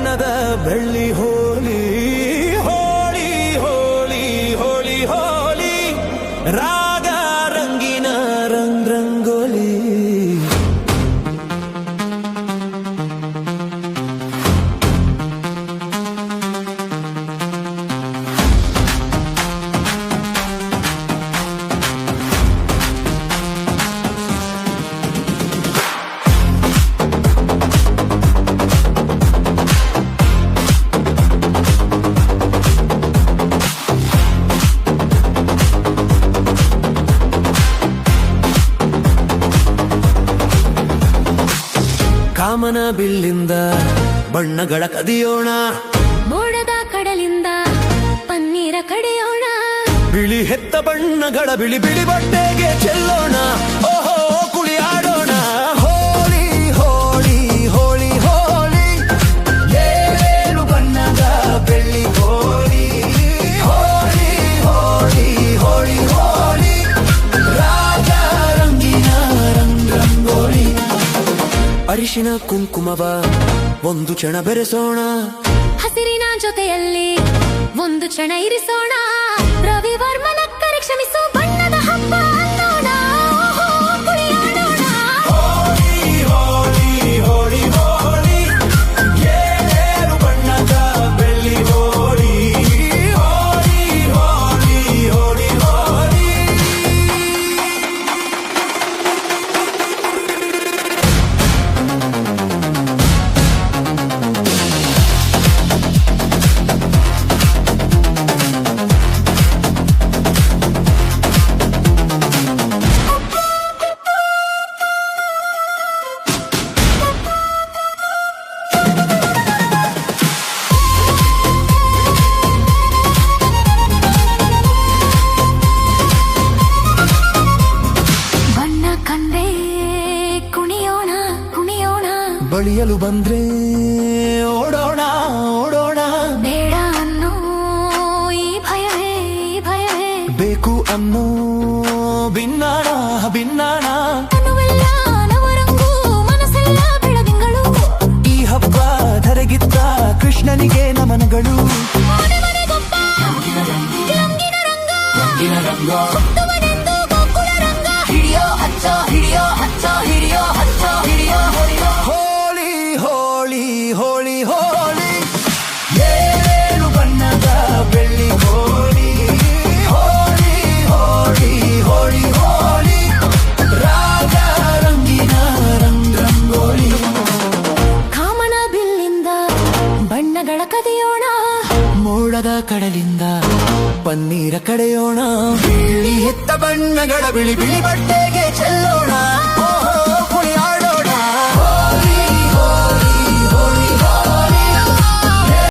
ಬಣ್ಣದ ಬೆಳ್ಳಿ ಹೋಲಿ ಹೋಳಿ ಹೋಳಿ ಹೋಳಿ ಹೋಲಿ ರಾಗ ರಂಗಿನ ರಂಗೋಲಿ. ಕಾಮನ ಬಿಲ್ಲಿಂದ ಬಣ್ಣಗಳ ಕದಿಯೋಣ, ಮೋಡದ ಕಡಲಿಂದ ಪನ್ನೀರ ಕಡಿಯೋಣ, ಬಿಳಿ ಹೆತ್ತ ಬಣ್ಣಗಳ ಬಿಳಿ ಬಿಳಿ ಬಟ್ಟೆಗೆ ಚೆಲ್ಲೋಣ, ಓಹೋ ಕುಣಿಯಾಡೋಣ. ಹೋಳಿ ಹೋಳಿ ಹೋಳಿ ಹೋಳಿ ಏಳು ಬಣ್ಣದ ಬೆಳ್ಳಿ ಹೋಳಿ ಹೋಳಿ ಹೋಳಿ ಹೋಳಿ ಹೋಳಿ ರಾಗ ರಂಗಿನ ರಂಗೋಲಿ. ಅರಿಶಿನ ಕುಂಕುಮವ ಒಂದು ಕ್ಷಣ ಬೆರೆಸೋಣ, ಹಸಿರಿನ ಜೊತೆಯಲ್ಲಿ ಒಂದು ಕ್ಷಣ ಇರಿಸೋಣ, ರವಿವರ್ಮನ ಕರೆ ಕ್ಷಮಿಸು ಬಣ್ಣದ ಹಬ್ಬ ಅನ್ನೋಣ, ಓಹೋ ಕುಣಿಯಾಡೋಣ. ಹೋಳಿ ಹೋಳಿ ಹೋಳಿ ಹೋಳಿ ಏಳು ಬಣ್ಣದ ಬೆಳ್ಳಿ ಹೋಳಿ ಹೋಳಿ ಹೋಳಿ ಹೋಳಿ ಹೋಳಿ. ಬಣ್ಣ ಕಂಡೆ ಕುಣಿಯೋಣ ಕುಣಿಯೋಣ, ಬಳಿಯಲು ಬಂದ್ರೆ ಓಡೋಣ ಓಡೋಣ, ಬೇಡ ಅನ್ನೋ ಈ ಭಯವೇ ಈ ಭಯವೇ, ಬೇಕು ಅನ್ನೋ ಭಿನ್ನಾಣ ಭಿನ್ನಾಣ. ತನುವೆಲ್ಲ ನವರಂಗು ಮನಸ್ಸೆಲ್ಲ ಬೆಳದಿಂಗಳು, ಈ ಹಬ್ಬ ಧರೆಗಿತ್ತ ಕೃಷ್ಣನಿಗೆ ನಮನಗಳು. ಮನೆ ಮನೆಗೊಬ್ಬ ರಂಗಿನ ರಂಗ, ಹುಟ್ಟುವನೆಂದು ಗೋಕುಲ ರಂಗ, ಹಿಡಿಯೋ ಹಚ್ಚ ಹಿಡಿಯೋ ಹಚ್ಚ ಹಿಡಿಯೋ ಹಚ್ಚ ಹಿಡಿಯೋ ಹೊಡೆಯೋ. ಹೋಳಿ ಹೋಳಿ ಹೋಳಿ ಹೋಳಿ ಏಳು ಬಣ್ಣದ ಬೆಳ್ಳಿ ಹೋಳಿ ಹೋಳಿ ಹೋಳಿ ಹೋಳಿ ಹೋಳಿ ರಾಗ ರಂಗಿನ ರಂಗೋಲಿ. ಕಾಮನ ಬಿಲ್ಲಿಂದ ಬಣ್ಣಗಳ ಕದಿಯೋಣ, ಮೋಡದ ಕಡಲಿಂದ ಪನ್ನೀರ ಕಡೆಯೋಣ, ಬಿಳಿ ಹೆತ್ತ ಬಣ್ಣಗಳ ಬಿಳಿ ಬಿಳಿ ಬಟ್ಟೆಗೆ ಚೆಲ್ಲೋಣ.